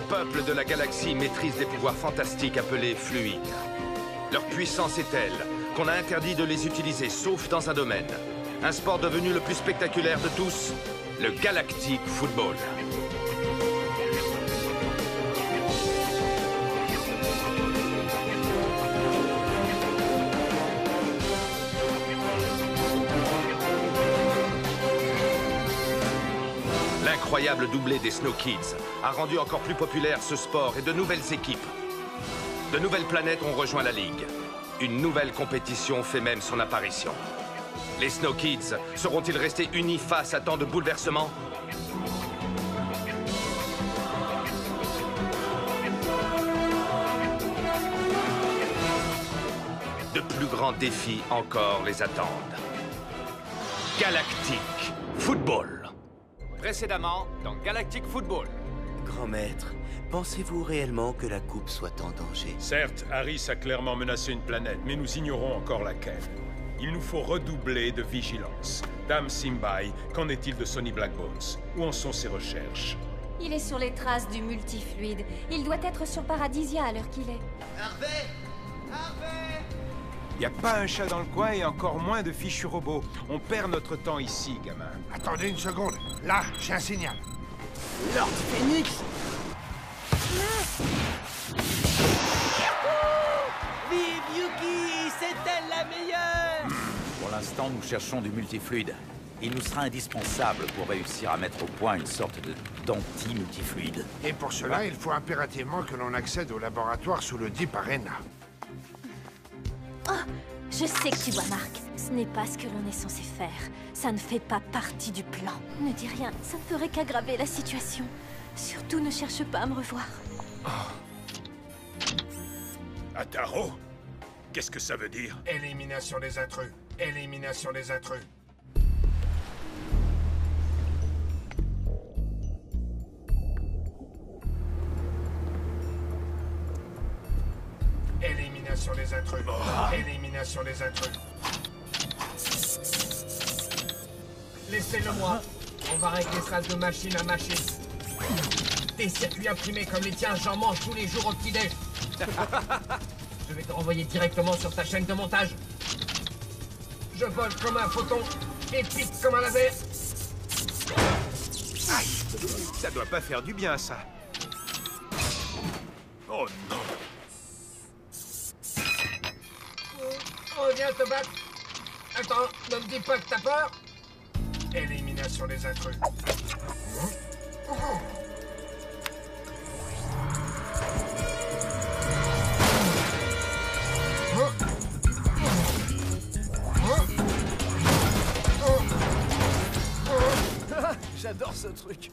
peuples de la galaxie maîtrisent des pouvoirs fantastiques appelés fluides. Leur puissance est telle qu'on a interdit de les utiliser, sauf dans un domaine. Un sport devenu le plus spectaculaire de tous, le Galactic Football. L'incroyable doublé des Snow Kids a rendu encore plus populaire ce sport et de nouvelles équipes. De nouvelles planètes ont rejoint la Ligue. Une nouvelle compétition fait même son apparition. Les Snow Kids seront-ils restés unis face à tant de bouleversements? De plus grands défis encore les attendent. Galactic Football. Précédemment, dans Galactic Football. Grand maître, pensez-vous réellement que la coupe soit en danger? Certes, Harris a clairement menacé une planète, mais nous ignorons encore laquelle. Il nous faut redoubler de vigilance. Dame Simbai, qu'en est-il de Sonny Blackbones? Où en sont ses recherches? Il est sur les traces du multifluide. Il doit être sur Paradisia à l'heure qu'il est. Harvey! Harvey! Y a pas un chat dans le coin et encore moins de fichus robots. On perd notre temps ici, gamin. Attendez une seconde. Là, j'ai un signal. Lord Phoenix! Vive Yuki! C'est elle la meilleure! Pour l'instant, nous cherchons du multifluide. Il nous sera indispensable pour réussir à mettre au point une sorte d'anti-multifluide. Et pour cela, il faut impérativement que l'on accède au laboratoire sous le Deep Arena. Oh, je sais que tu vois, Marc. Ce n'est pas ce que l'on est censé faire. Ça ne fait pas partie du plan. Ne dis rien, ça ne ferait qu'aggraver la situation. Surtout ne cherche pas à me revoir. Ataro? Qu'est-ce que ça veut dire? Élimination des intrus. Élimination des intrus. Élimination des intrus. Élimination des intrus. Laissez-le moi. On va régler ça de machine à machine. Des circuits imprimés comme les tiens, j'en mange tous les jours au petit-déj. Je vais te renvoyer directement sur ta chaîne de montage. Je vole comme un photon et pique comme un laser. Aïe! Ça doit pas faire du bien, ça. Oh non! Oh, viens te battre. Attends, ne me dis pas que t'as peur. Élimination des intrus. J'adore ce truc.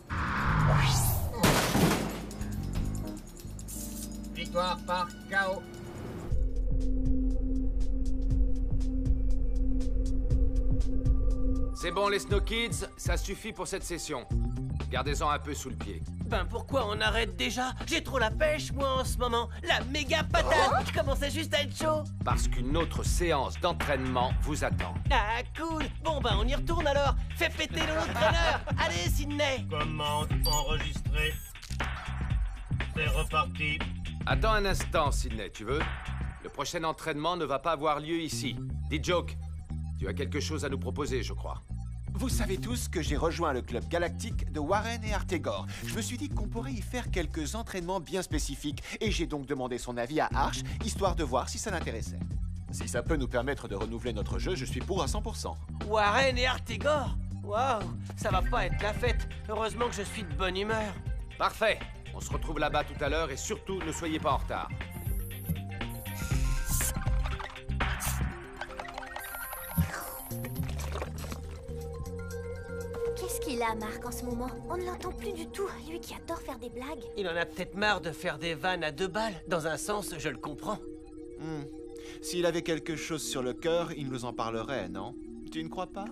Victoire par KO. C'est bon les Snow Kids, ça suffit pour cette session. Gardez-en un peu sous le pied. Ben pourquoi on arrête déjà? J'ai trop la pêche, moi, en ce moment. La méga patate! Je commençais juste à être chaud. Parce qu'une autre séance d'entraînement vous attend. Ah, cool. Bon, ben, on y retourne, alors. Fais péter le traîneur. Allez, Sydney. Commande enregistrée. C'est reparti. Attends un instant, Sydney, tu veux? Le prochain entraînement ne va pas avoir lieu ici. Dis Joke, tu as quelque chose à nous proposer, je crois. Vous savez tous que j'ai rejoint le club galactique de Warren et Artegor. Je me suis dit qu'on pourrait y faire quelques entraînements bien spécifiques, et j'ai donc demandé son avis à Arch, histoire de voir si ça l'intéressait. Si ça peut nous permettre de renouveler notre jeu, je suis pour à 100%. Warren et Artegor. Waouh, ça va pas être la fête. Heureusement que je suis de bonne humeur. Parfait. On se retrouve là-bas tout à l'heure et surtout, ne soyez pas en retard. Qu'est-ce qu'il a, Marc, en ce moment? On ne l'entend plus du tout, lui qui adore faire des blagues. Il en a peut-être marre de faire des vannes à 2 balles. Dans un sens, je le comprends. S'il avait quelque chose sur le cœur, il nous en parlerait, non? Tu ne crois pas?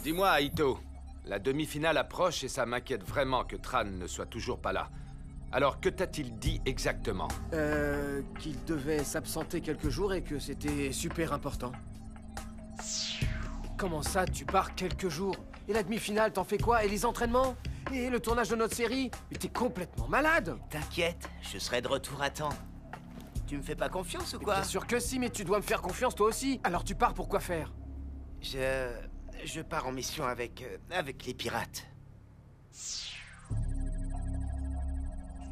Dis-moi, Aito, la demi-finale approche et ça m'inquiète vraiment que Tran ne soit toujours pas là. Alors, que t'a-t-il dit exactement? Qu'il devait s'absenter quelques jours et que c'était super important. Comment ça, tu pars quelques jours? Et la demi-finale, t'en fais quoi? Et les entraînements? Et le tournage de notre série? Mais t'es complètement malade! T'inquiète, je serai de retour à temps. Tu me fais pas confiance ou quoi? Bien sûr que si, mais tu dois me faire confiance toi aussi. Alors tu pars pour quoi faire? Je pars en mission avec les pirates.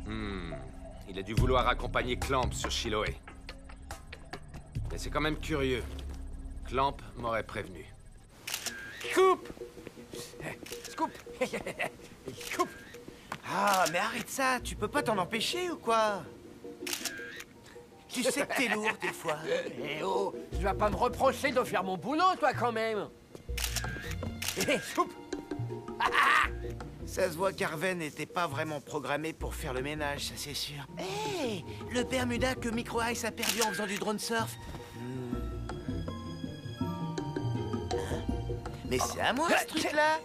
Il a dû vouloir accompagner Clamp sur Chiloé. Mais c'est quand même curieux. Clamp m'aurait prévenu. Scoop! Scoop! Scoop! Ah, mais arrête ça, tu peux pas t'en empêcher ou quoi? Tu sais que t'es lourd des fois. Eh oh, tu vas pas me reprocher de faire mon boulot, toi, quand même. Scoop! Ça se voit qu'Arven n'était pas vraiment programmé pour faire le ménage, ça c'est sûr. Hé, le Bermuda que Micro Ice a perdu en faisant du drone surf. Mais c'est à moi ce truc-là.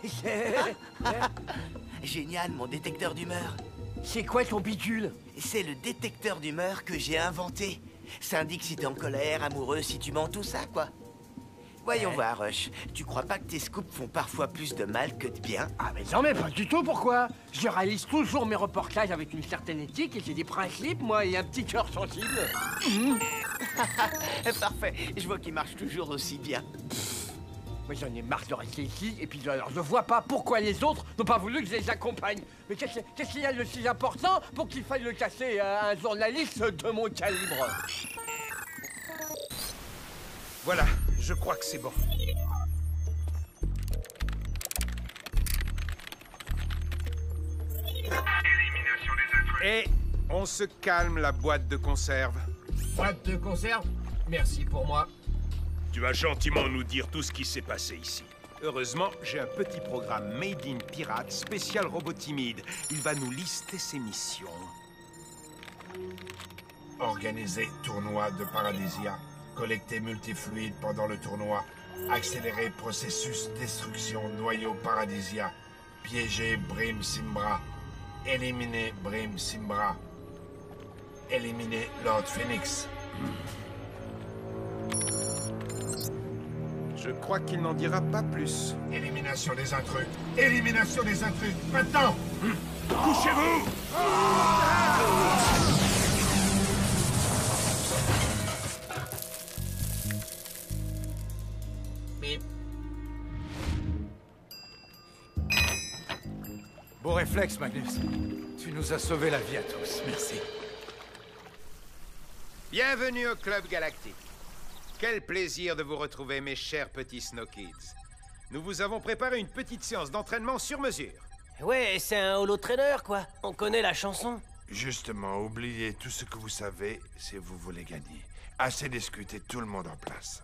Génial, mon détecteur d'humeur. C'est quoi ton bidule? C'est le détecteur d'humeur que j'ai inventé. Ça indique si t'es en colère, amoureux, si tu mens, tout ça, quoi. Voyons voir, Rush. Tu crois pas que tes scoops font parfois plus de mal que de bien? Ah mais non, mais pas du tout, pourquoi? Je réalise toujours mes reportages avec une certaine éthique et j'ai des principes, moi, et un petit cœur sensible. Parfait, je vois qu'il marche toujours aussi bien. Moi j'en ai marre de rester ici, et puis alors je vois pas pourquoi les autres n'ont pas voulu que je les accompagne. Mais qu'est-ce qu'il y a de si important pour qu'il faille le casser à un journaliste de mon calibre? Voilà, je crois que c'est bon. Et on se calme, la boîte de conserve. Boîte de conserve? Merci pour moi. Tu vas gentiment nous dire tout ce qui s'est passé ici. Heureusement, j'ai un petit programme Made in Pirate spécial robot timide. Il va nous lister ses missions. Organiser tournoi de Paradesia. Collecter multifluide pendant le tournoi. Accélérer processus destruction noyau Paradesia. Piéger Brim Simbra. Éliminer Brim Simbra. Éliminer Lord Phoenix. Je crois qu'il n'en dira pas plus. Élimination des intrus. Élimination des intrus. Maintenant. Couchez-vous! Mais... Beau réflexe, Magnus. Tu nous as sauvé la vie à tous. Merci. Bienvenue au Club Galactique. Quel plaisir de vous retrouver, mes chers petits Snow Kids. Nous vous avons préparé une petite séance d'entraînement sur mesure. Ouais, c'est un holo trainer, quoi. On connaît la chanson. Justement, oubliez tout ce que vous savez si vous voulez gagner. Assez discuté, tout le monde en place.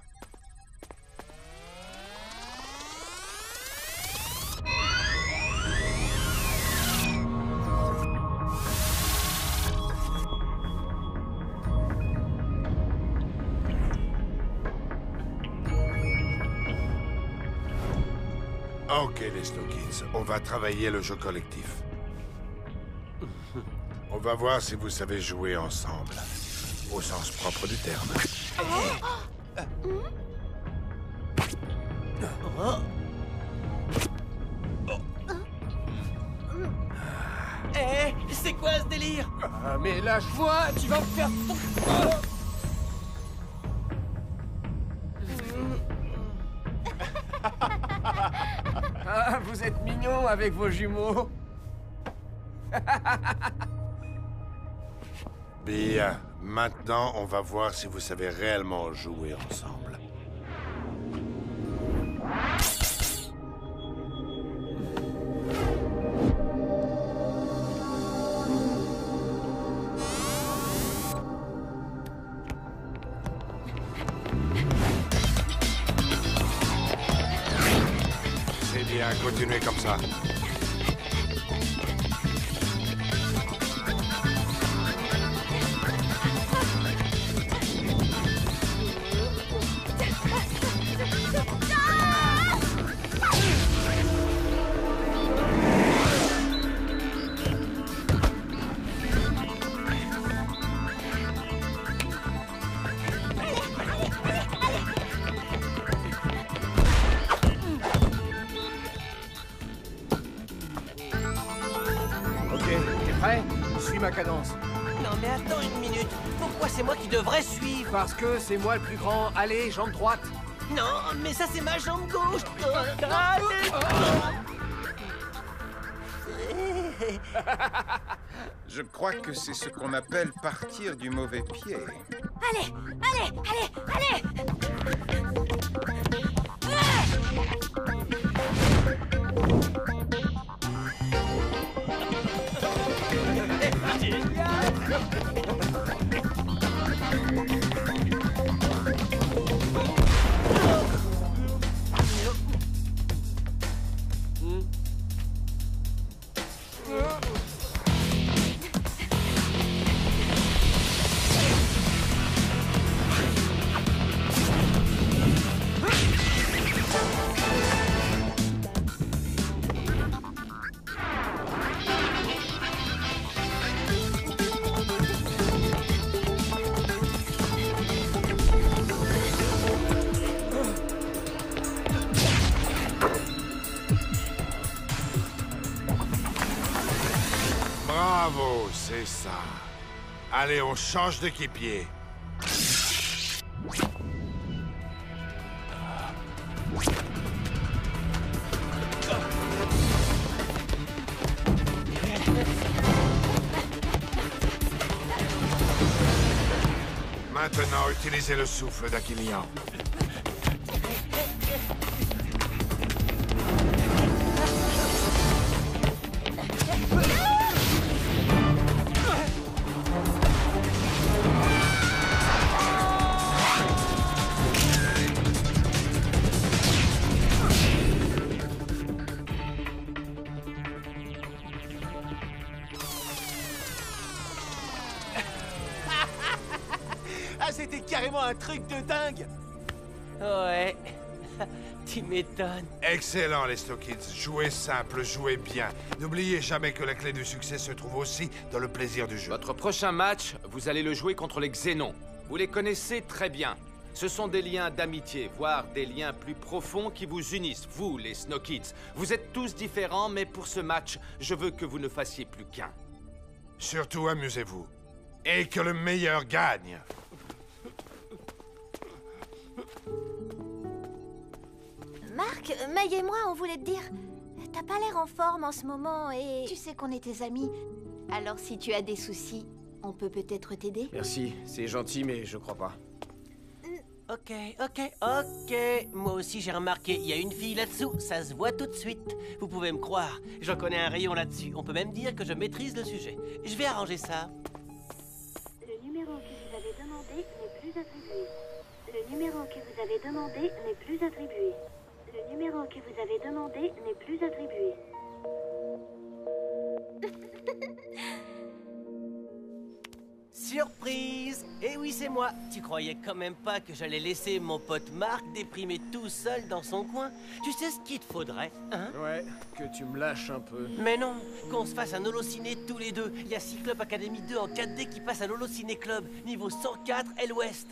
Ok, les Snow Kids, on va travailler le jeu collectif. On va voir si vous savez jouer ensemble, au sens propre du terme. Eh, c'est quoi ce délire? Ah, mais lâche-moi, tu vas me faire... Ah, vous êtes mignons avec vos jumeaux. Bien, maintenant, on va voir si vous savez réellement jouer ensemble. C'est bien, continuez comme ça. suis ma cadence. Non mais attends une minute. Pourquoi c'est moi qui devrais suivre? Parce que c'est moi le plus grand. Allez, jambe droite. Non, mais ça c'est ma jambe gauche. Je crois que c'est ce qu'on appelle partir du mauvais pied. Allez, allez, allez, allez! Bravo, c'est ça. Allez, on change d'équipier. Maintenant, utilisez le souffle d'Aquilian. Ah, c'était carrément un truc de dingue! Ouais. Tu m'étonnes. Excellent, les Snow Kids. Jouez simple, jouez bien. N'oubliez jamais que la clé du succès se trouve aussi dans le plaisir du jeu. Votre prochain match, vous allez le jouer contre les Xénons. Vous les connaissez très bien. Ce sont des liens d'amitié, voire des liens plus profonds qui vous unissent, vous, les Snow Kids. Vous êtes tous différents, mais pour ce match, je veux que vous ne fassiez plus qu'un. Surtout, amusez-vous. Et que le meilleur gagne. Marc, May et moi, on voulait te dire... T'as pas l'air en forme en ce moment et... Tu sais qu'on est tes amis. Alors si tu as des soucis, on peut peut-être t'aider? Merci, c'est gentil, mais je crois pas. Ok. Moi aussi j'ai remarqué, il y a une fille là-dessous, ça se voit tout de suite. Vous pouvez me croire, j'en connais un rayon là-dessus. On peut même dire que je maîtrise le sujet. Je vais arranger ça. Le numéro que vous avez demandé n'est plus attribué. Le numéro que vous avez demandé n'est plus attribué. Le numéro que vous avez demandé n'est plus attribué. Surprise! Eh oui, c'est moi. Tu croyais quand même pas que j'allais laisser mon pote Marc déprimer tout seul dans son coin? Tu sais ce qu'il te faudrait, hein? Ouais, que tu me lâches un peu. Mais non, qu'on se fasse un Holociné tous les deux. Il y a Cyclope Academy 2 en 4D qui passe à l'Holociné Club, niveau 104 L Ouest.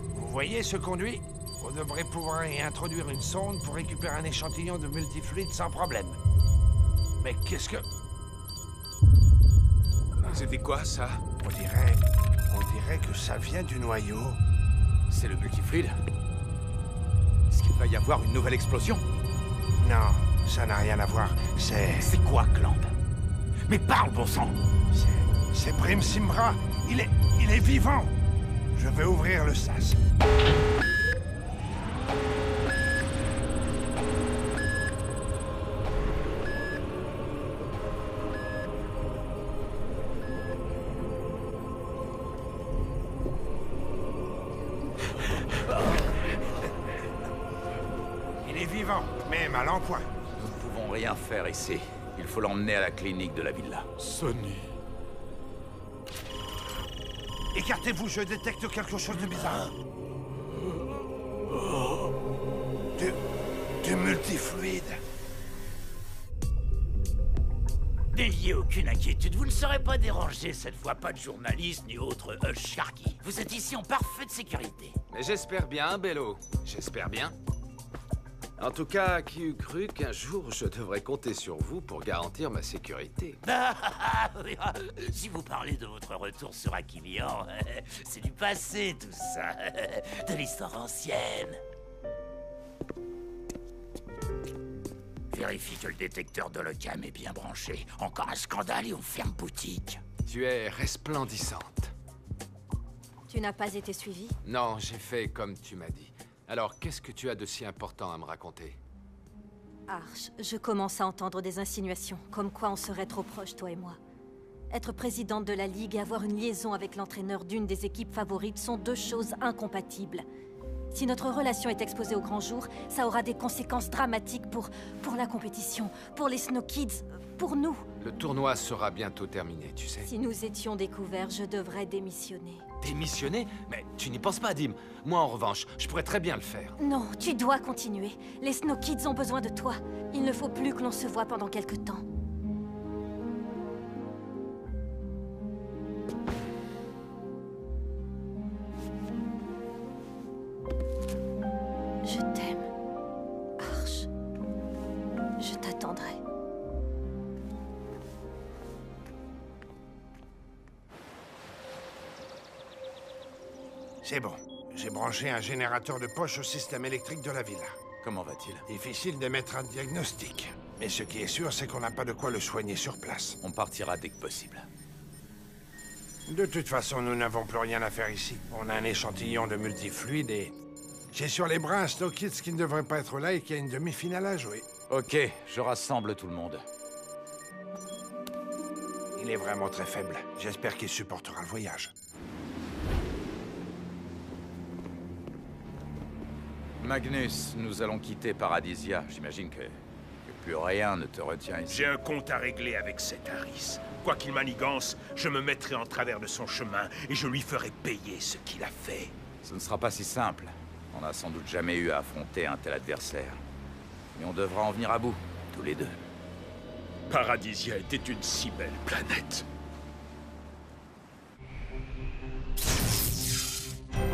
Vous voyez ce conduit? On devrait pouvoir y introduire une sonde pour récupérer un échantillon de multifluide sans problème. Mais qu'est-ce que... C'était quoi, ça? On dirait que ça vient du noyau. C'est le multifluide? Est-ce qu'il va y avoir une nouvelle explosion? Non, ça n'a rien à voir. C'est quoi, Clamp? Mais parle, bon sang! C'est Prim Simbra. Il est vivant. Je vais ouvrir le sas. Il est vivant, mais mal en point. Nous ne pouvons rien faire ici. Il faut l'emmener à la clinique de la villa. Sonny. Écartez-vous, je détecte quelque chose de bizarre. Du multifluide. N'ayez aucune inquiétude, vous ne serez pas dérangé cette fois, pas de journalistes ni autres Sharky. Vous êtes ici en parfaite sécurité. Mais j'espère bien, Bello. J'espère bien. En tout cas, qui eût cru qu'un jour je devrais compter sur vous pour garantir ma sécurité? Si vous parlez de votre retour sur Akimian, c'est du passé tout ça, de l'histoire ancienne. Vérifie que le détecteur d'holocam est bien branché. Encore un scandale et on ferme boutique. Tu es resplendissante. Tu n'as pas été suivi? Non, j'ai fait comme tu m'as dit. Alors, qu'est-ce que tu as de si important à me raconter? Arch, je commence à entendre des insinuations, comme quoi on serait trop proches, toi et moi. Être présidente de la Ligue et avoir une liaison avec l'entraîneur d'une des équipes favorites sont deux choses incompatibles. Si notre relation est exposée au grand jour, ça aura des conséquences dramatiques pour la compétition, pour les Snow Kids, pour nous. Le tournoi sera bientôt terminé, tu sais. Si nous étions découverts, je devrais démissionner. Démissionner? Mais tu n'y penses pas, Dim. Moi, en revanche, je pourrais très bien le faire. Non, tu dois continuer. Les Snow Kids ont besoin de toi. Il ne faut plus que l'on se voie pendant quelque temps. Je t'aime, Arch. Je t'attendrai. C'est bon. J'ai branché un générateur de poche au système électrique de la villa. Comment va-t-il? Difficile d'émettre un diagnostic. Mais ce qui est sûr, c'est qu'on n'a pas de quoi le soigner sur place. On partira dès que possible. De toute façon, nous n'avons plus rien à faire ici. On a un échantillon de multifluide et... j'ai sur les bras un Snow Kids qui ne devrait pas être là et qui a une demi-finale à jouer. Ok, je rassemble tout le monde. Il est vraiment très faible. J'espère qu'il supportera le voyage. Magnus, nous allons quitter Paradisia. J'imagine que plus rien ne te retient ici. J'ai un compte à régler avec cet Harris. Quoi qu'il manigance, je me mettrai en travers de son chemin et je lui ferai payer ce qu'il a fait. Ce ne sera pas si simple. On n'a sans doute jamais eu à affronter un tel adversaire. Mais on devra en venir à bout, tous les deux. Paradisia était une si belle planète.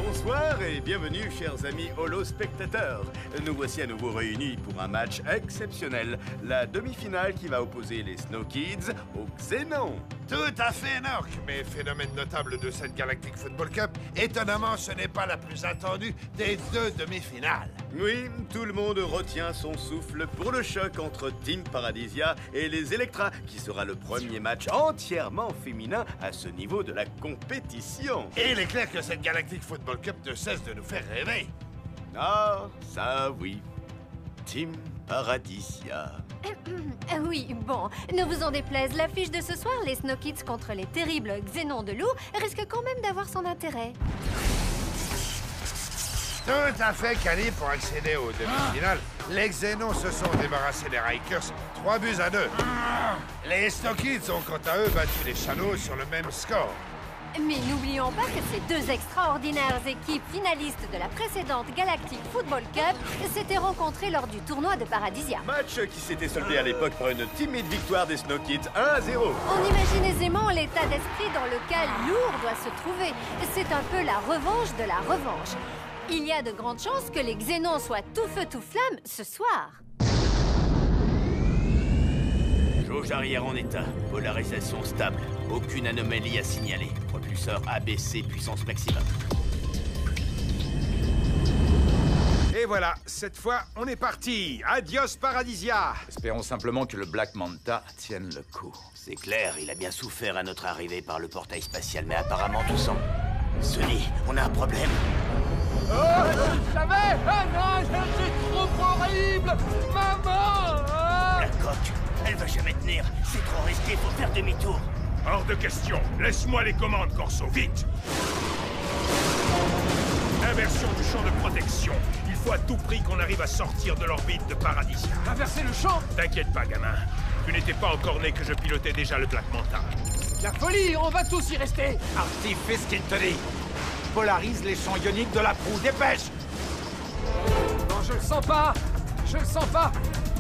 Bonsoir et bienvenue, chers amis holo-spectateurs. Nous voici à nouveau réunis pour un match exceptionnel. La demi-finale qui va opposer les Snow Kids aux Xénons. Tout à fait, Nork. Mais phénomène notable de cette Galactic Football Cup, étonnamment, ce n'est pas la plus attendue des deux demi-finales. Oui, tout le monde retient son souffle pour le choc entre Team Paradisia et les Electra, qui sera le premier match entièrement féminin à ce niveau de la compétition. Et il est clair que cette Galactic Football Cup ne cesse de nous faire rêver. Ah, ça oui. Team Paradisia. Oui, bon, ne vous en déplaise, l'affiche de ce soir, les Snow Kids contre les terribles Xénons de loup, risque quand même d'avoir son intérêt. Tout à fait quali pour accéder aux demi-finales. Les Xénons se sont débarrassés des Rikers 3-2. Les Snow Kids ont quant à eux battu les Shadows sur le même score. Mais n'oublions pas que ces deux extraordinaires équipes finalistes de la précédente Galactic Football Cup s'étaient rencontrées lors du tournoi de Paradisia. Match qui s'était soldé à l'époque par une timide victoire des Snow Kids 1-0. On imagine aisément l'état d'esprit dans lequel Lourd doit se trouver. C'est un peu la revanche de la revanche. Il y a de grandes chances que les Xénons soient tout feu tout flamme ce soir. Jauge arrière en état, polarisation stable, aucune anomalie à signaler. Propulseur ABC puissance maximum. Et voilà, cette fois, on est parti. Adios Paradisia. Espérons simplement que le Black Manta tienne le coup. C'est clair, il a bien souffert à notre arrivée par le portail spatial, mais apparemment tout sans. Sonny, on a un problème. Oh, je savais! Ah non, c'est trop horrible! Maman! La coque, elle va jamais tenir. C'est trop risqué, faut faire demi-tour. Hors de question. Laisse-moi les commandes, Corso, vite. Inversion du champ de protection. Il faut à tout prix qu'on arrive à sortir de l'orbite de Paradisia. Traverser le champ? T'inquiète pas, gamin. Tu n'étais pas encore né que je pilotais déjà le Black Manta. La folie, on va tous y rester. Artie, fais ce qu'il te dit. Polarise les champs ioniques de la proue, dépêche! Non, je le sens pas. Je le sens pas.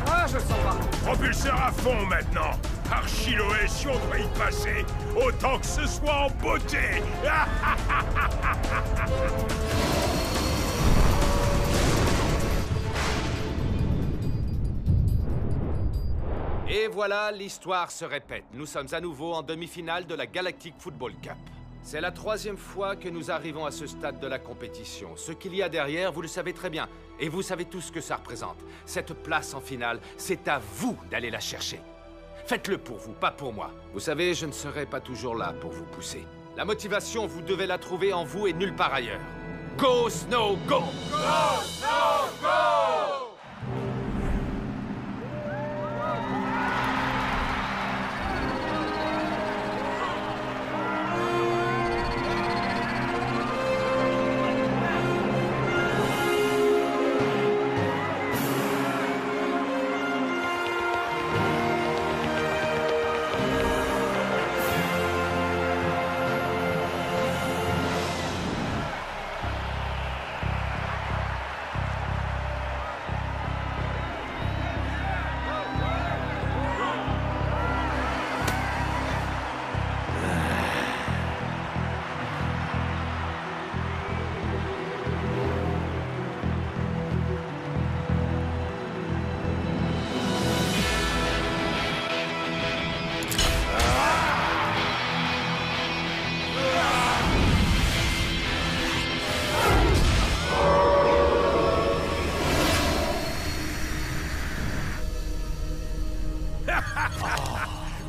Ah, je le sens pas. Propulseur à fond, maintenant. Archiloé, si on doit y passer, autant que ce soit en beauté. Et voilà, l'histoire se répète. Nous sommes à nouveau en demi-finale de la Galactic Football Cup. C'est la 3e fois que nous arrivons à ce stade de la compétition. Ce qu'il y a derrière, vous le savez très bien. Et vous savez tout ce que ça représente. Cette place en finale, c'est à vous d'aller la chercher. Faites-le pour vous, pas pour moi. Vous savez, je ne serai pas toujours là pour vous pousser. La motivation, vous devez la trouver en vous et nulle part ailleurs. Go, Snow, go! Go, Snow, go!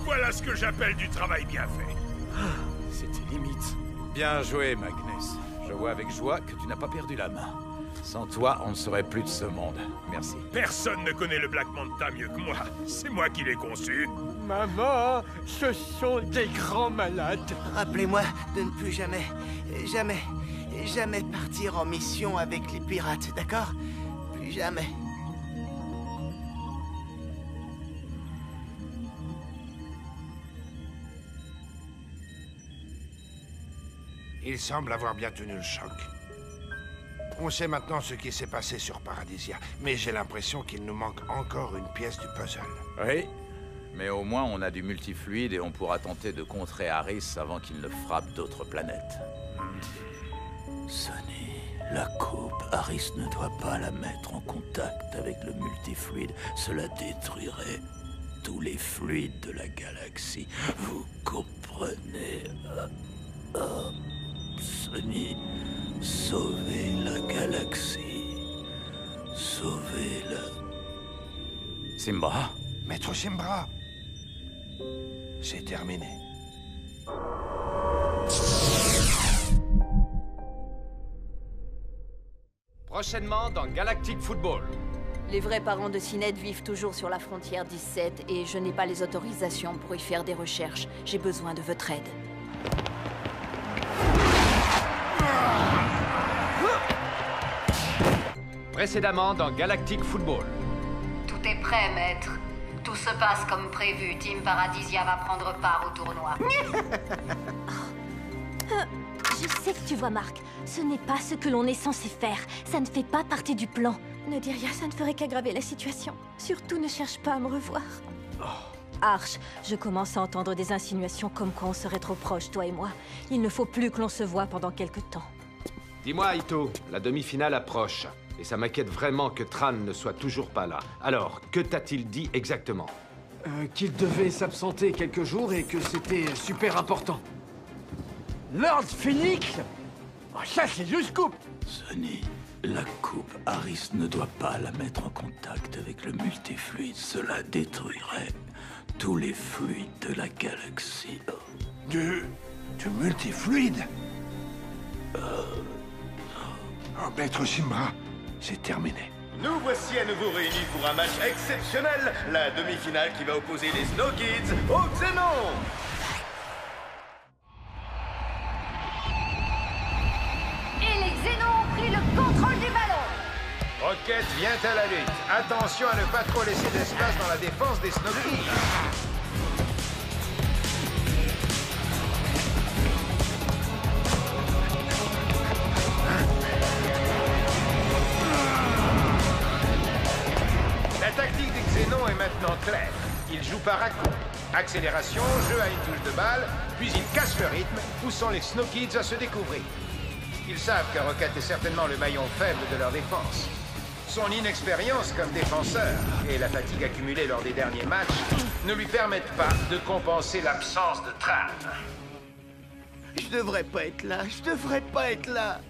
Voilà ce que j'appelle du travail bien fait. C'était limite. Bien joué, Magnus. Je vois avec joie que tu n'as pas perdu la main. Sans toi, on ne serait plus de ce monde. Merci. Personne ne connaît le Black Manta mieux que moi. C'est moi qui l'ai conçu. Maman, ce sont des grands malades. Rappelez-moi de ne plus jamais partir en mission avec les pirates, d'accord? Plus jamais. Il semble avoir bien tenu le choc. On sait maintenant ce qui s'est passé sur Paradisia, mais j'ai l'impression qu'il nous manque encore une pièce du puzzle. Oui, mais au moins on a du multifluide et on pourra tenter de contrer Harris avant qu'il ne frappe d'autres planètes. Sonny, la coupe, Harris ne doit pas la mettre en contact avec le multifluide. Cela détruirait tous les fluides de la galaxie. Vous comprenez? Sonny, sauvez la galaxie. Sauvez-la. Simbra? Maître Simbra. C'est terminé. Prochainement dans Galactic Football. Les vrais parents de Sinet vivent toujours sur la frontière 17 et je n'ai pas les autorisations pour y faire des recherches. J'ai besoin de votre aide. Précédemment dans Galactic Football. Tout est prêt, maître. Tout se passe comme prévu. Team Paradisia va prendre part au tournoi. Je sais que tu vois, Marc. Ce n'est pas ce que l'on est censé faire. Ça ne fait pas partie du plan. Ne dis rien, ça ne ferait qu'aggraver la situation. Surtout, ne cherche pas à me revoir. Arch, je commence à entendre des insinuations comme quoi on serait trop proches, toi et moi. Il ne faut plus que l'on se voie pendant quelque temps. Dis-moi, Ito, la demi-finale approche. Et ça m'inquiète vraiment que Tran ne soit toujours pas là. Alors, que t'a-t-il dit exactement? Qu'il devait s'absenter quelques jours et que c'était super important. Lord Phoenix? Oh, ça, c'est du scoop! Sonny, la coupe, Harris ne doit pas la mettre en contact avec le multifluide. Cela détruirait tous les fluides de la galaxie. Du multifluide? Oh, Maître Simbra, c'est terminé. Nous voici à nouveau réunis pour un match exceptionnel, la demi-finale qui va opposer les Snow Kids aux Xénons. Et les Xénons ont pris le contrôle du ballon. Rocket vient à la lutte. Attention à ne pas trop laisser d'espace dans la défense des Snow Kids. La tactique des Xénons est maintenant claire. Ils jouent par à-coups. Accélération, jeu à une touche de balle, puis il casse le rythme, poussant les Snow Kids à se découvrir. Ils savent que Rocket est certainement le maillon faible de leur défense. Son inexpérience comme défenseur et la fatigue accumulée lors des derniers matchs ne lui permettent pas de compenser l'absence de Tran. Je devrais pas être là, je devrais pas être là.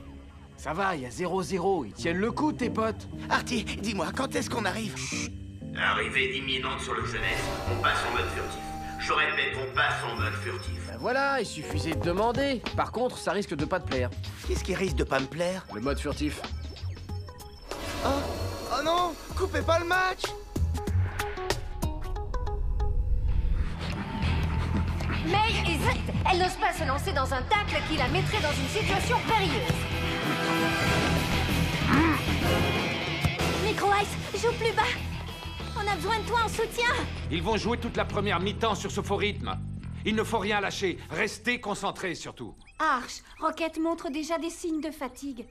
Ça va, il y a 0-0, ils tiennent le coup, tes potes. Artie, dis-moi, quand est-ce qu'on arrive? Arrivée imminente sur le Genèse, on passe en mode furtif. Je répète, on passe en mode furtif. Ben voilà, il suffisait de demander. Par contre, ça risque de pas te plaire. Qu'est-ce qui risque de pas me plaire? Le mode furtif. Oh non! Coupez pas le match! May hésite. Elle n'ose pas se lancer dans un tacle qui la mettrait dans une situation périlleuse. Micro Ice, joue plus bas. On a besoin de toi en soutien. Ils vont jouer toute la première mi-temps sur ce faux rythme. Il ne faut rien lâcher. Restez concentrés surtout. Arch, Rocket montre déjà des signes de fatigue.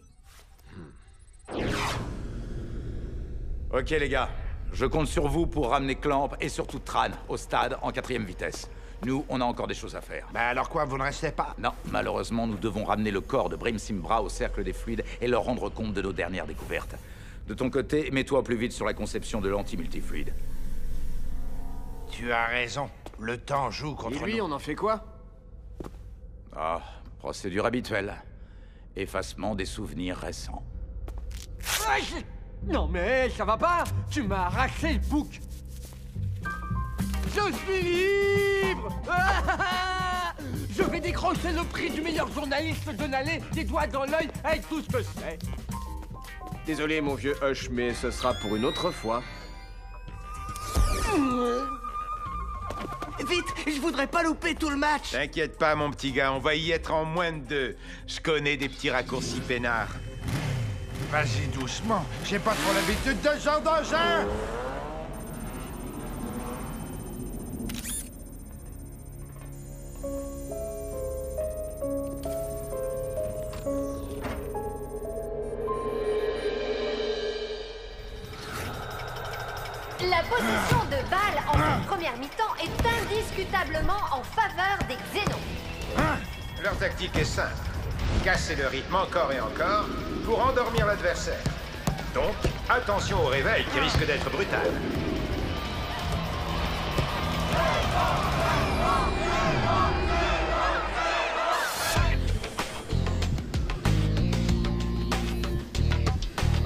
Ok les gars, je compte sur vous pour ramener Clamp et surtout Tran au stade en 4e vitesse. Nous, on a encore des choses à faire. Ben alors quoi, vous ne restez pas? Non, malheureusement, nous devons ramener le corps de Brim Simbra au cercle des fluides et leur rendre compte de nos dernières découvertes. De ton côté, mets-toi au plus vite sur la conception de l'anti-multifluide. Tu as raison. Le temps joue contre nous. Et lui, on en fait quoi? Ah, procédure habituelle. Effacement des souvenirs récents. Non mais ça va pas. Tu m'as arraché le bouc. Je suis libre. Je vais décrocher le prix du meilleur journaliste de l'année, des doigts dans l'œil avec tout ce que c'est. Désolé, mon vieux Hush, mais ce sera pour une autre fois. Vite, je voudrais pas louper tout le match. T'inquiète pas, mon petit gars, on va y être en moins de 2. Je connais des petits raccourcis peinards. Vas-y doucement, j'ai pas trop l'habitude de ce genre d'engin. La possession de balles en cette première mi-temps est indiscutablement en faveur des Xénos. Leur tactique est simple. Casser le rythme encore et encore pour endormir l'adversaire. Donc, attention au réveil qui risque d'être brutal.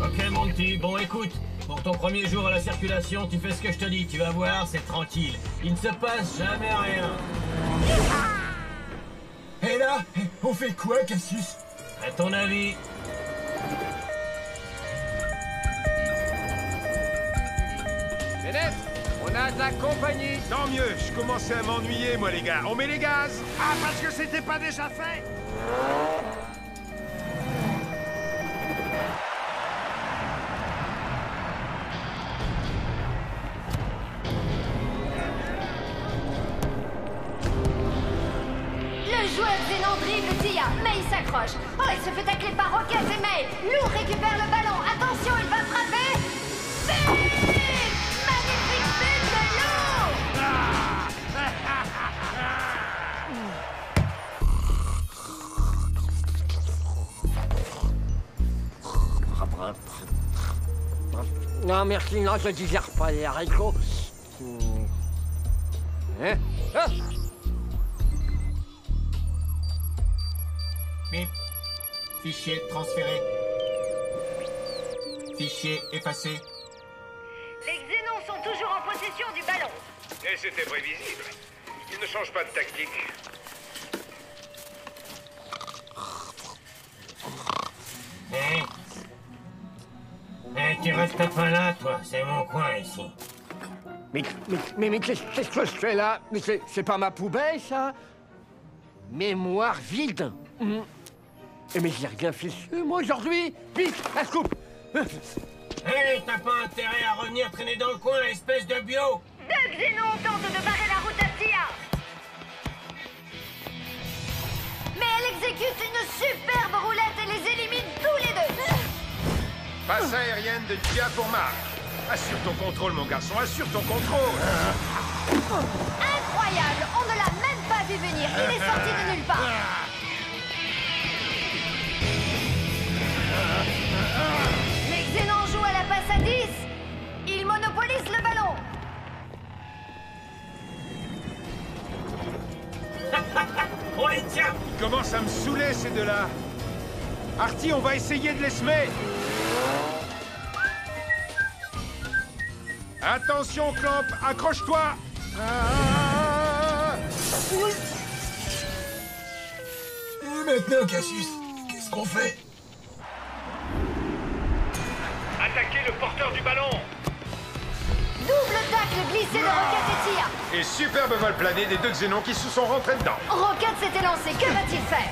Ok, mon petit, bon écoute. Pour ton premier jour à la circulation, tu fais ce que je te dis, tu vas voir, c'est tranquille. Il ne se passe jamais rien. Et là, on fait quoi, Cassius? À ton avis? Kenneth, on a de la compagnie. Tant mieux, je commençais à m'ennuyer, moi, les gars. On met les gaz? Ah, parce que c'était pas déjà fait? Le joueur Xénon dribble Tia. May s'accroche. Oh, il se fait tacler par Rocket et May. Lou récupère le ballon. Attention, il va frapper. But! Magnifique but de Lou! Non, merci, non, je digère pas les haricots. Hein? Ah! Bip. Fichier transféré. Fichier effacé. Les Xénons sont toujours en possession du ballon. Et c'était prévisible. Ils ne changent pas de tactique. Tu restes pas là, toi. C'est mon coin, ici. Mais qu'est-ce que je fais là? Mais c'est pas ma poubelle, ça? Mémoire vide. Mais j'ai rien fait moi aujourd'hui. Vite, la coupe. Hé, t'as pas intérêt à revenir traîner dans le coin, espèce de bio. Deux Xénons tentent de barrer la route à Tia. Mais elle exécute une superbe roulette et les élimine tous les deux. Passe aérienne de Tia pour Marc. Assure ton contrôle, mon garçon, assure ton contrôle. Incroyable! Incroyable! On ne l'a même pas vu venir. Il est sorti de nulle part. Les Xénons jouent à la passe à 10. Ils monopolisent le ballon. On les tient! Ils commencent à me saouler, ces deux-là. Artie, on va essayer de les semer. Attention, Clamp, accroche-toi. Et maintenant, Cassius, qu'est-ce qu'on fait? Attaquez le porteur du ballon. Double tacle glissé de Rocket et tir. Et superbe vol plané des deux Xénons qui se sont rentrés dedans. Rocket s'était lancé. Que va-t-il faire?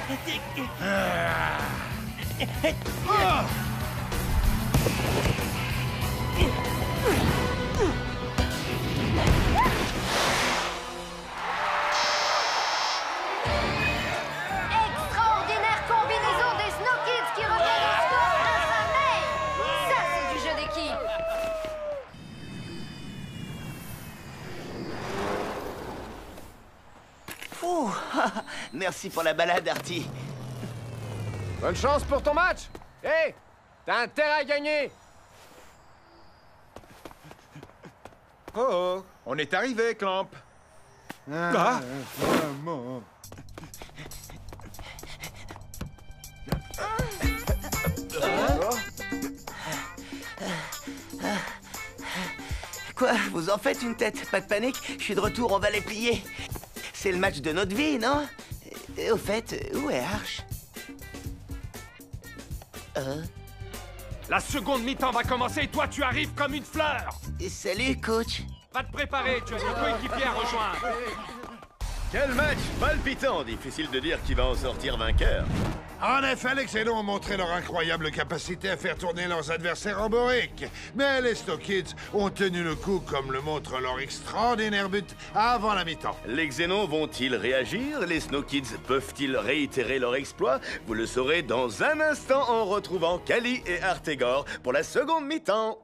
Extraordinaire combinaison des Snow Kids qui reviennent au score grâce à May. Ça, c'est du jeu d'équipe. Ouh, merci pour la balade, Artie. Bonne chance pour ton match. Hé, t'as intérêt à gagner. Oh, on est arrivé, Clamp. Ah. Quoi? Vous en faites une tête? Pas de panique, je suis de retour, on va les plier. C'est le match de notre vie, non? Et au fait, où est Arch? La seconde mi-temps va commencer et toi, tu arrives comme une fleur. Salut, coach. Va te préparer, tu as des coéquipiers à rejoindre. Quel match palpitant! Difficile de dire qui va en sortir vainqueur. En effet, les Xénons ont montré leur incroyable capacité à faire tourner leurs adversaires en boric. Mais les Snow Kids ont tenu le coup, comme le montre leur extraordinaire but avant la mi-temps. Les Xénons vont-ils réagir? Les Snow Kids peuvent-ils réitérer leur exploit? Vous le saurez dans un instant en retrouvant Kali et Artegor pour la seconde mi-temps.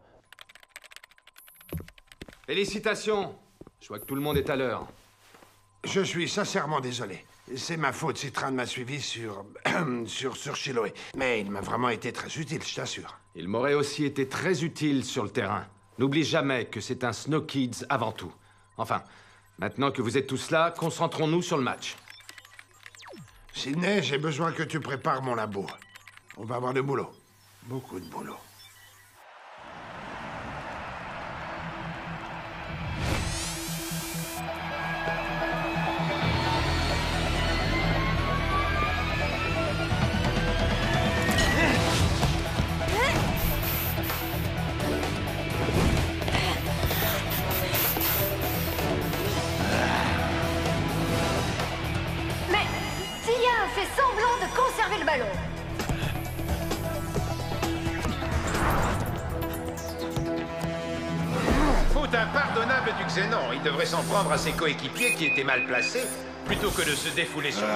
Félicitations. Je vois que tout le monde est à l'heure. Je suis sincèrement désolé. C'est ma faute si Tran m'a suivi sur Chiloé. Mais il m'a vraiment été très utile, je t'assure. Il m'aurait aussi été très utile sur le terrain. N'oublie jamais que c'est un Snow Kids avant tout. Enfin, maintenant que vous êtes tous là, concentrons-nous sur le match. Sydney, j'ai besoin que tu prépares mon labo. On va avoir du boulot. Beaucoup de boulot. Semblant de conserver le ballon. Faute impardonnable du Xénon. Il devrait s'en prendre à ses coéquipiers qui étaient mal placés, plutôt que de se défouler sur lui.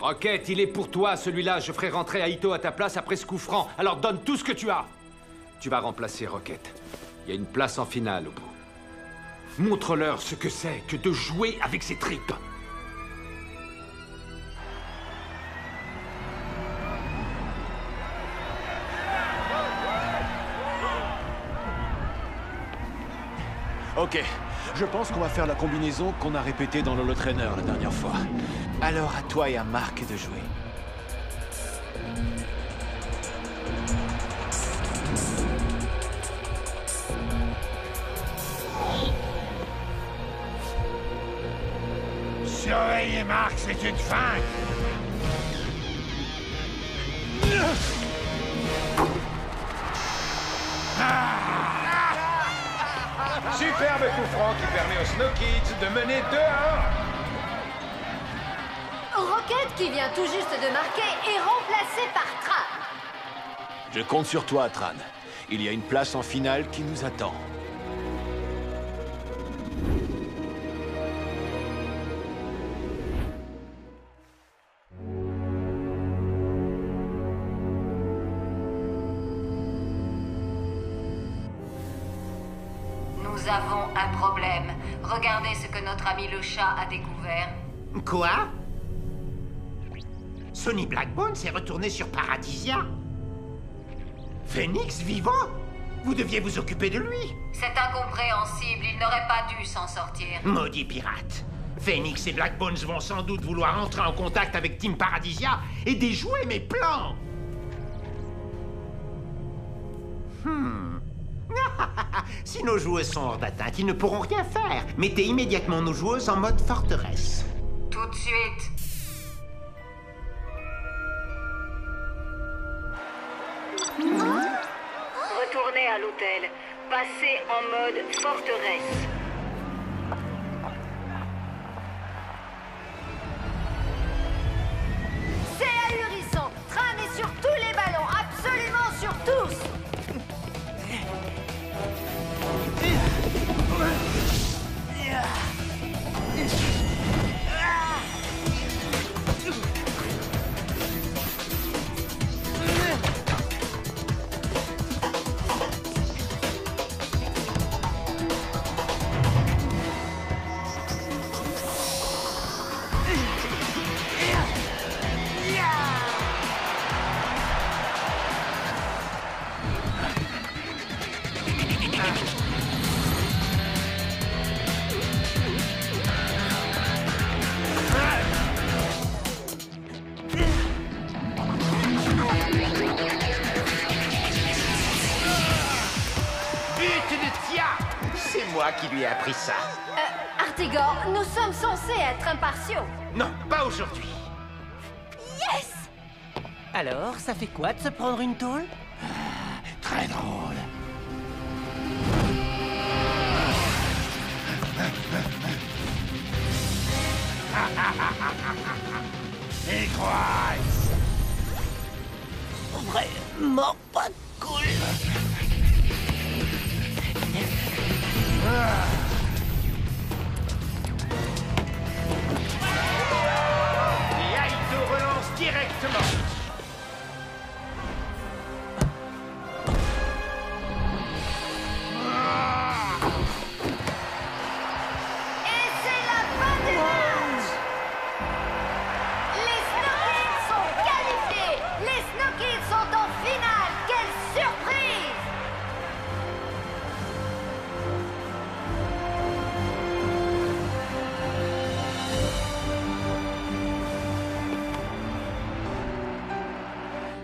Rocket, il est pour toi, celui-là. Je ferai rentrer Aito à ta place après ce coup franc. Alors donne tout ce que tu as. Tu vas remplacer Rocket. Il y a une place en finale au bout. Montre-leur ce que c'est que de jouer avec ses tripes. Ok, je pense qu'on va faire la combinaison qu'on a répétée dans l'Holo Trainer la dernière fois. Alors à toi et à Marc de jouer. Surveillez Marc, c'est une feinte. Superbe coup franc qui permet aux Snow Kids de mener 2-1. Rocket, qui vient tout juste de marquer, est remplacé par Tran. Je compte sur toi, Tran. Il y a une place en finale qui nous attend. Nous Nous avons un problème. Regardez ce que notre ami le chat a découvert. Quoi? Sonny Blackbone s'est retourné sur Paradisia? Phoenix vivant? Vous deviez vous occuper de lui. C'est incompréhensible, il n'aurait pas dû s'en sortir. Maudit pirate. Phoenix et Blackbones vont sans doute vouloir entrer en contact avec Team Paradisia et déjouer mes plans. Si nos joueuses sont hors d'atteinte, ils ne pourront rien faire. Mettez immédiatement nos joueuses en mode forteresse. Tout de suite. Retournez à l'hôtel. Passez en mode forteresse. C'est ahurissant. Tramez sur tous les ballons, absolument sur tous. Qui lui a appris ça? Artigor, nous sommes censés être impartiaux. Non, pas aujourd'hui. Yes! Alors, ça fait quoi de se prendre une tôle? Très drôle. Écrase! Vraiment pas cool. Et Aito relance directement. Et c'est la fin du match! Les Snow Kids sont qualifiés! Les Snow Kids sont en finale! Quelle surprise!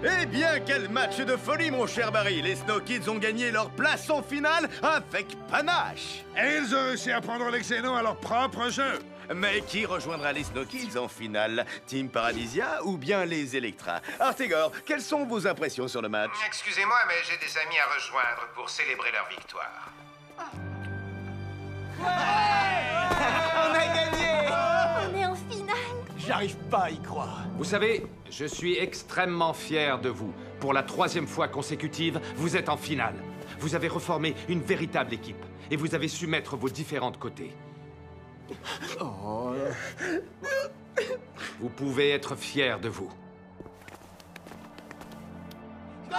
Eh bien, quel match de folie, mon cher Barry! Les Snow Kids ont gagné leur place en finale avec panache! Et ils ont réussi à prendre les Xénos à leur propre jeu! Mais qui rejoindra les Snow Kids en finale? Team Paradisia ou bien les Electra? Artigor, quelles sont vos impressions sur le match? Excusez-moi, mais j'ai des amis à rejoindre pour célébrer leur victoire. On a gagné! On est en finale. J'arrive pas à y croire. Vous savez, je suis extrêmement fier de vous. Pour la 3e fois consécutive, vous êtes en finale. Vous avez reformé une véritable équipe. Et vous avez su mettre vos différentes côtés. Vous pouvez être fier de vous. Go,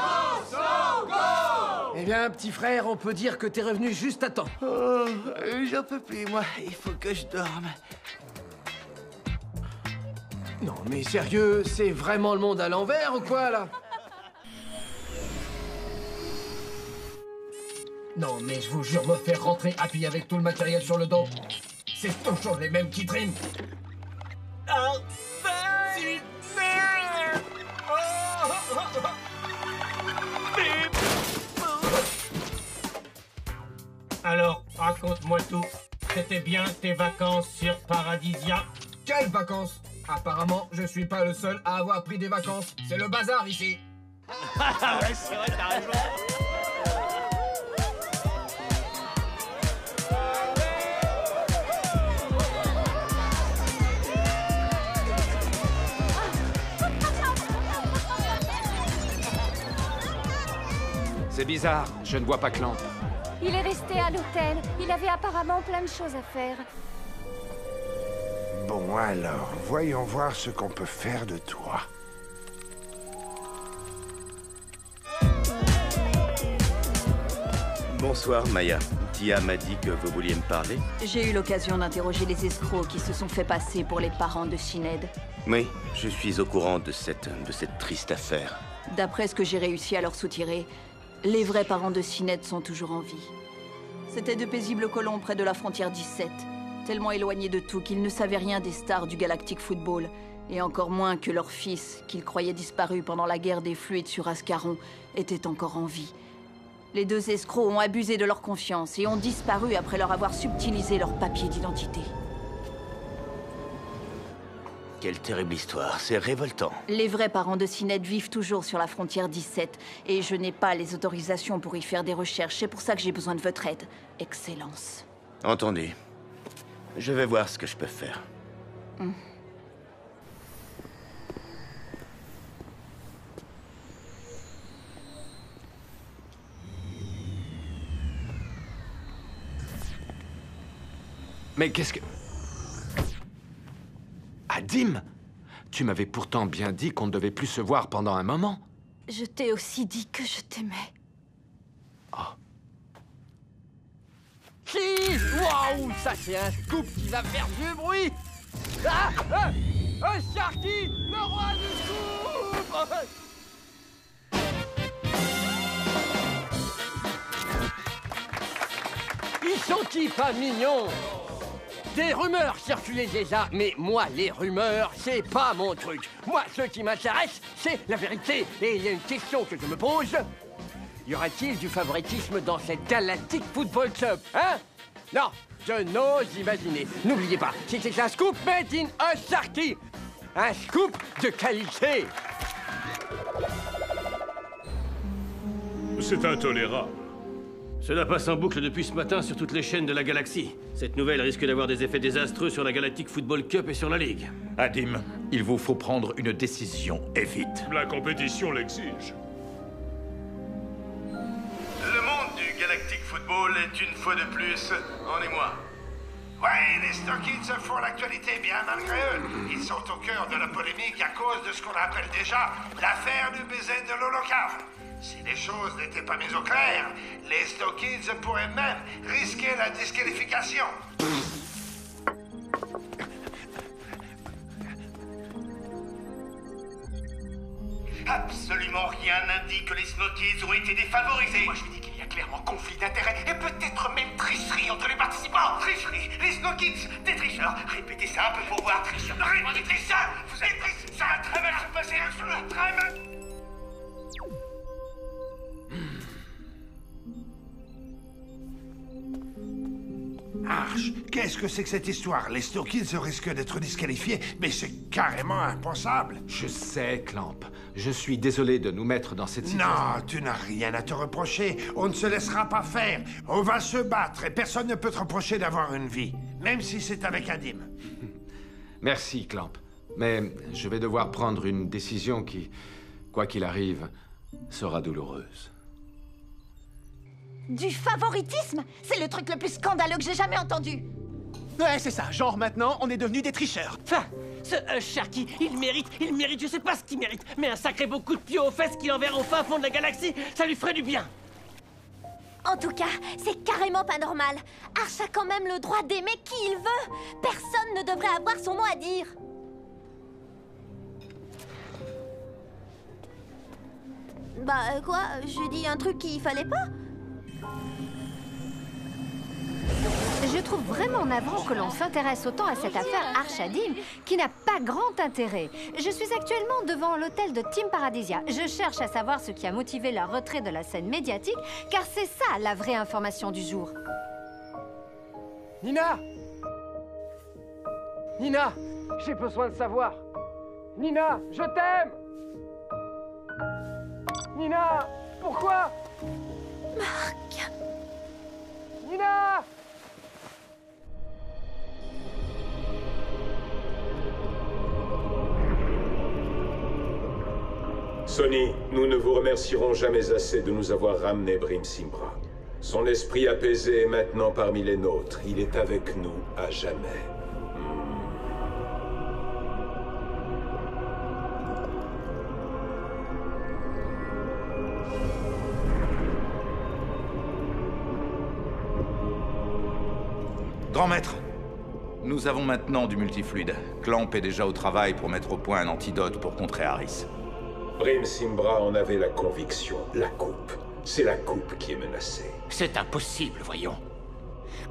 go, go! Eh bien, petit frère, on peut dire que t'es revenu juste à temps. Oh, j'en peux plus, moi. Il faut que je dorme. Non, mais sérieux, c'est vraiment le monde à l'envers ou quoi, là? Non, mais je vous jure, me faire rentrer Happy avec tout le matériel sur le dos. C'est toujours les mêmes qui triment. Alors, raconte-moi tout. C'était bien tes vacances sur Paradisia? Quelles vacances? Apparemment, je suis pas le seul à avoir pris des vacances. C'est le bazar ici. Ouais, c'est vrai, t'as raison. C'est bizarre, je ne vois pas Clamp. Il est resté à l'hôtel. Il avait apparemment plein de choses à faire. Bon alors, voyons voir ce qu'on peut faire de toi. Bonsoir, Maya. Tia m'a dit que vous vouliez me parler. J'ai eu l'occasion d'interroger les escrocs qui se sont fait passer pour les parents de Sinéad. Oui, je suis au courant de cette triste affaire. D'après ce que j'ai réussi à leur soutirer, les vrais parents de Sinéad sont toujours en vie. C'étaient de paisibles colons près de la frontière 17, tellement éloignés de tout qu'ils ne savaient rien des stars du Galactic Football, et encore moins que leur fils, qu'ils croyaient disparu pendant la guerre des fluides sur Ascaron, était encore en vie. Les deux escrocs ont abusé de leur confiance et ont disparu après leur avoir subtilisé leurs papiers d'identité. Quelle terrible histoire, c'est révoltant. Les vrais parents de Sinéad vivent toujours sur la frontière 17, et je n'ai pas les autorisations pour y faire des recherches. C'est pour ça que j'ai besoin de votre aide, Excellence. Entendu. Je vais voir ce que je peux faire. Mais qu'est-ce que... Adim, tu m'avais pourtant bien dit qu'on ne devait plus se voir pendant un moment. Je t'ai aussi dit que je t'aimais. Si! Waouh! Ça, c'est un scoop qui va faire du bruit! Ah! Sharky! Le roi du scoop! Ils sont-ils pas mignons? Des rumeurs circulaient déjà, mais moi, les rumeurs, c'est pas mon truc. Moi, ce qui m'intéresse, c'est la vérité. Et il y a une question que je me pose. Y aura-t-il du favoritisme dans cette Galactic Football Club, hein? Non, je n'ose imaginer. N'oubliez pas, c'était un scoop made in Sharky. Un scoop de qualité. C'est intolérable. Cela passe en boucle depuis ce matin sur toutes les chaînes de la galaxie. Cette nouvelle risque d'avoir des effets désastreux sur la Galactic Football Cup et sur la Ligue. Adim, il vous faut prendre une décision, et vite. La compétition l'exige. Le monde du Galactic Football est une fois de plus en émoi. Ouais, les Snokids font l'actualité bien malgré eux. Ils sont au cœur de la polémique à cause de ce qu'on appelle déjà l'affaire du baiser de l'Holocauste. Si les choses n'étaient pas mises au clair, les Snokids pourraient même risquer la disqualification. Absolument rien n'indique que les Snokids ont été défavorisés. Moi, je dis qu'il y a clairement conflit d'intérêts et peut-être même tricherie entre les participants. Tricherie. Les Snokids, des tricheurs. Répétez ça un peu pour voir. Tricheurs. Des tricheurs. Vous êtes tricheurs. Ça va très mal se passer. Très mal. Arch, qu'est-ce que c'est que cette histoire? Les Snokids risquent d'être disqualifiés, mais c'est carrément impensable. Je sais, Clamp. Je suis désolé de nous mettre dans cette situation. Non, tu n'as rien à te reprocher. On ne se laissera pas faire. On va se battre et personne ne peut te reprocher d'avoir une vie, même si c'est avec Adim. Merci, Clamp. Mais je vais devoir prendre une décision qui, quoi qu'il arrive, sera douloureuse. Du favoritisme? C'est le truc le plus scandaleux que j'ai jamais entendu. Ouais, c'est ça. Genre, maintenant, on est devenus des tricheurs. Enfin, ce Sharky, il mérite, je sais pas ce qu'il mérite, mais un sacré beau coup de pied aux fesses qu'il enverra au fin fond de la galaxie, ça lui ferait du bien. En tout cas, c'est carrément pas normal. Arch a quand même le droit d'aimer qui il veut. Personne ne devrait avoir son mot à dire. Bah quoi? J'ai dit un truc qu'il fallait pas? Je trouve vraiment navrant que l'on s'intéresse autant à cette affaire Arch-Adim, qui n'a pas grand intérêt. Je suis actuellement devant l'hôtel de Team Paradisia. Je cherche à savoir ce qui a motivé leur retrait de la scène médiatique, car c'est ça la vraie information du jour. Nina! Nina! J'ai besoin de savoir. Nina, je t'aime! Nina! Pourquoi? Marc! Nina! Sonny, nous ne vous remercierons jamais assez de nous avoir ramené Brim Simbra. Son esprit apaisé est maintenant parmi les nôtres. Il est avec nous à jamais. Grand maître, nous avons maintenant du multifluide. Clamp est déjà au travail pour mettre au point un antidote pour contrer Harris. Brim Simbra en avait la conviction. La coupe. C'est la coupe qui est menacée. C'est impossible, voyons.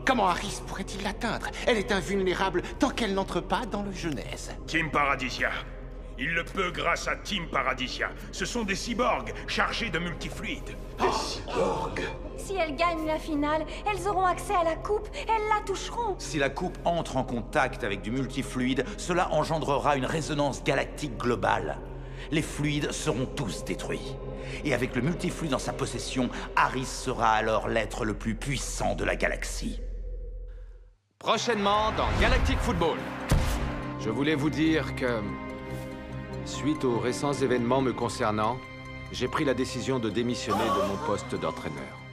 Comment Harris pourrait-il l'atteindre? Elle est invulnérable tant qu'elle n'entre pas dans le Genèse. Team Paradisia. Il le peut grâce à Team Paradisia. Ce sont des cyborgs chargés de multifluide. Des cyborgs? Si elles gagnent la finale, elles auront accès à la coupe, elles la toucheront. Si la coupe entre en contact avec du multifluide, cela engendrera une résonance galactique globale. Les fluides seront tous détruits. Et avec le multifluide en sa possession, Harris sera alors l'être le plus puissant de la galaxie. Prochainement dans Galactic Football. Je voulais vous dire que, suite aux récents événements me concernant, j'ai pris la décision de démissionner de mon poste d'entraîneur.